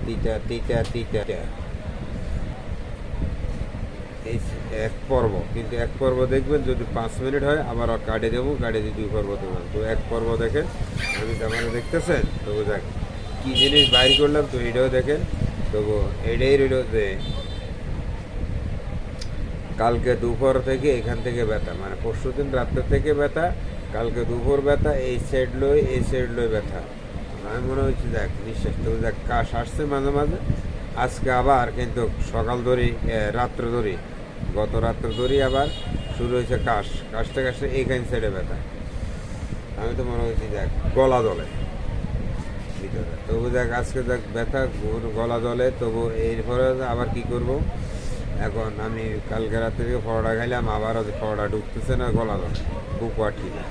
তিতা তিতা তিতা এই এক পর্ব, কিন্তু এক পর্ব দেখবেন যদি 5 মিনিট হয় আবার কাটে দেবো, কাটে দিয়ে 2 পর্ব দেবেন। তো এক পর্ব দেখেন, আমি তারপরে দেখতেছেন তবু দেখ কী জিনিস বাইর করলাম, তো এটাও দেখেন। তবু এটাই রইল যে কালকে দুপুর থেকে এখান থেকে ব্যথা, মানে পরশু দিন রাত্রে থেকে ব্যথা, কালকে দুপুর ব্যথা, এই সাইড লই ব্যথা। আমি মনে হচ্ছে দেখ নিঃশ্বাস, তবু দেখ কাশ আসছে মাঝে মাঝে। আজকে আবার কিন্তু সকাল ধরি রাত্র ধরি, গত রাত্র ধরি আবার শুরু হয়েছে কাশ, কাশতে কাশতে এইখান সাইডে ব্যথা। আমি তো মনে হচ্ছে দেখ গলা জলে ভিতরে, তবু দেখ আজকে দেখ ব্যথা গলা জলে। তবু এরপরে আবার কি করব, এখন আমি কালকে রাত থেকে ফড়া খাইলাম, আবারও ফড়া ঢুকতেছে না, গলা জলে, বুক ঠিক না।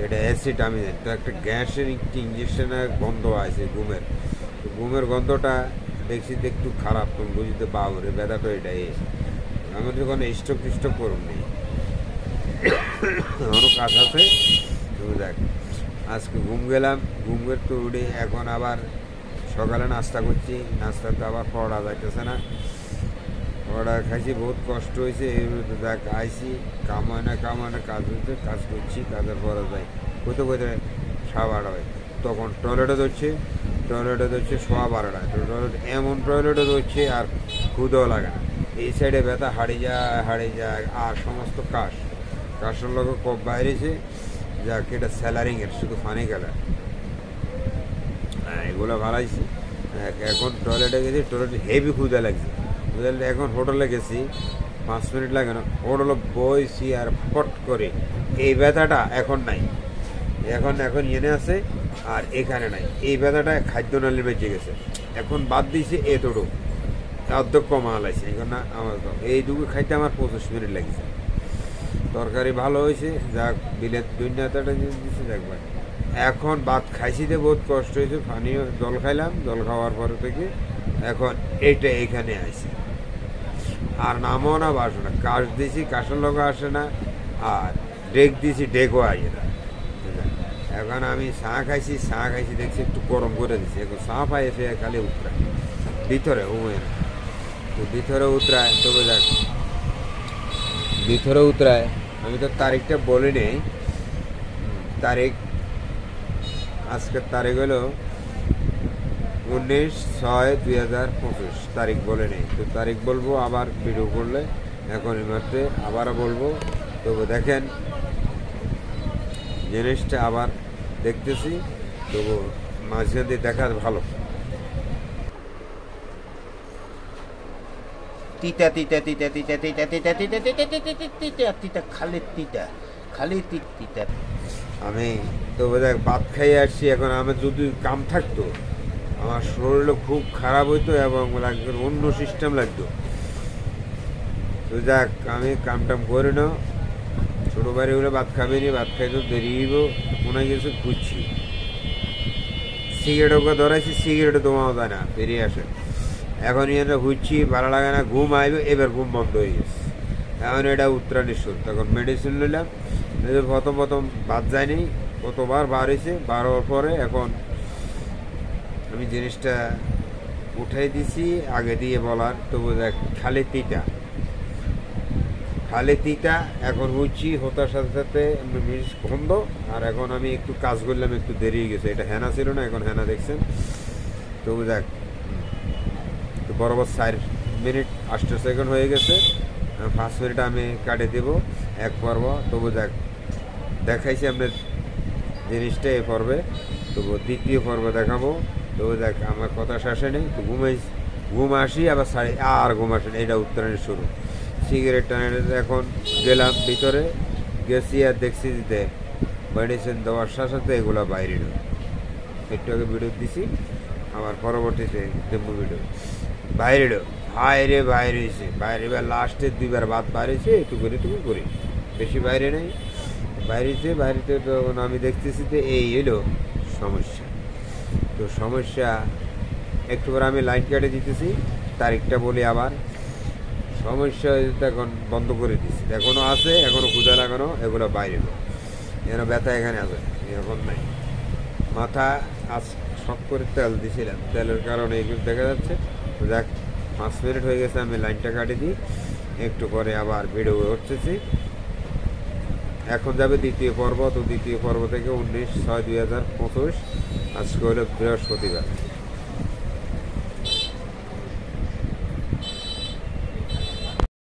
এটা অ্যাসিড আমি জানি তো, একটা গ্যাসের একটি ইঞ্জেকশনের গন্ধ আছে ঘুমের, তো ঘুমের গন্ধটা দেখছি তো একটু খারাপ, তুমি বুঝতে পারো রে ব্যথাটা এটাই। আমি যখন স্টক টিস্টক করুন নেই, আমারও কাজ আছে। তুমি দেখ আজকে ঘুম গেলাম, ঘুমের তো উঠে এখন আবার সকালে নাস্তা করছি, নাস্তাতে আবার পড়া যাইতেছে না, পড়া খাইছি, বহুত কষ্ট হয়েছে। দেখ আইসি কামায় না কাজ হচ্ছে, কাজ করছি, কাজের পরে যাই কোথাও কোথায় 12:30 হয়, তখন টয়লেটে ধরছে 12:15, তো টয়লেট এমন টয়লেটে ধরছে আর ক্ষুদাও লাগে না। এই সাইডে ব্যথা হারিয়ে যায়, আর সমস্ত কাশের লোক কপ বাইরেছে, যা এটা স্যালারিংয়ের শুধু ফানি গেলে, হ্যাঁ এগুলো ভালাইছি। এখন টয়লেটে গেছি, টয়লেটে হেভি ক্ষুদা লাগছে, এখন হোটেলে গেছি 5 মিনিট লাগে না, হোটেলে বইছি আর ফট করে এই ব্যথাটা এখন নাই, এখন এনে আছে আর এখানে নাই। এই ব্যথাটা খাদ্য নালী বেঁচে গেছে, এখন বাদ দিয়েছে এতটুকু অর্ধেক কমা লাইছে। এখন না আমার এইটুকু খাইতে আমার 25 মিনিট লাগছে। তরকারি ভালো হয়েছে, যাক বিলেত দুনিয়াটা দিচ্ছে দেখবার। এখন ভাত খাইছি যে বহুত কষ্ট হয়েছে, পানীয় জল খাইলাম, জল খাওয়ার পর থেকে এখন এইটা এখানে আসে, আর নামও না বাসো না, কাশ দিয়েছি কাশের লোক আসে না, আর ডেক দিয়েছি ডেকও আসে না। এখন আমি চা খাইছি দেখছি একটু গরম করে দিচ্ছি, এখন চা পাই এসে খালি উতরায় ভিতরে উমের, তো ভিতরে উতরায়, তবে দেখ ভিতরে উতরায়। আমি তো তারিখটা বলি নেই, তারিখ আজকের তারিখ হলো 19/6/2025, তারিখ বলে নেই, তো তারিখ বলবো আবার ভিডিও করলে, এখন এই মুহূর্তে আবারও বলবো। তবু দেখেন জিনিসটা আবার দেখতেছি, তবু মাঝে দিয়ে দেখা ভালো। তিতা তিতা তিতা তিতা তিতা তিতা তিতা তিতা তিতা তিতা তিতা খালি তিতা। আমি তো দেখ ভাত খাইয়ে আসছি, এখন আমার যদি কাম থাকতো আমার শরীরও খুব খারাপ হইতো এবং অন্য সিস্টেম লাগতো। তো যাক আমি কাম করে নাও, ছোটো বাড়ি হলে ভাত খাবে নি, ভাত খাইতে দেরি হইব, মনে গেছে খুঁজছি, সিগারেট ওকে ধরাইছি, সিগারেটে তোমাও যায় না, বেরিয়ে আসে। এখন এখানে ঘুরছি, ভালো লাগে না, ঘুম আইবে, এবার ঘুম বন্ধ হয়ে গেছে। এখন এটা উত্তরাণীর সুর, তখন মেডিসিন নিলাম, প্রথম বাদ যায়নি, কতবার বার হয়েছে, বার হওয়ার পরে এখন আমি জিনিসটা উঠাই দিছি আগে দিয়ে বলার। তবু দেখ খালি তিতা, এখন হচ্ছি হতার সাথে সাথে গন্ধ। আর এখন আমি একটু কাজ করলাম, একটু দেরি হয়ে গেছে, এটা হেনা ছিল না, এখন হেনা দেখছেন। তবু দেখ তো বরাবর 4 মিনিট 8 সেকেন্ড হয়ে গেছে, 5 মিনিট আমি কাটে দেবো এক পর্ব। তবু দেখাইছি আপনার জিনিসটা এ পর্বে, তবু দ্বিতীয় পর্ব দেখাবো। তবু দেখ আমার কথা শেষে নেই, তো ঘুম আসি আবার আর ঘুম আসে না, এটা উত্তরায়ণের শুরু। সিগারেট টানে এখন গেলাম ভিতরে, গেছি আর দেখছি দিতে মেডিসিন দেওয়ার সাথে সাথে এগুলো বাইরে একটু আগে ভিডিও দিছি, আমার পরবর্তীতে দেবো ভিডিও বাইরে বাইরেছে বাইরে, লাস্টে 2বার বাদ বাইরেছে, একটু করি বেশি বাইরে নেই, বাইরেতে তখন আমি দেখতেছি যে এই এলো সমস্যা। তো সমস্যা একটু করে আমি লাইন কেটে দিতেছি, তারিখটা বলি আবার। সমস্যা এখন বন্ধ করে দিচ্ছি, এখনও আছে, এখনও ক্ষুধা লাগানো, এগুলো বাইরে যেন ব্যথা এখানে আছে, এরকম নাই। মাথা আজ শখ করে তেল দিয়েছিলাম, তেলের কারণে এগুলো দেখা যাচ্ছে। তো দেখ 5 মিনিট হয়ে গেছে, আমি লাইনটা কাটিয়ে দিই, একটু পরে আবার ভিডিও উঠতেছি। এখন যাবে দ্বিতীয় পর্ব। তো দ্বিতীয় পর্ব থেকে 19/6/2025, আজকে হলো বৃহস্পতিবার।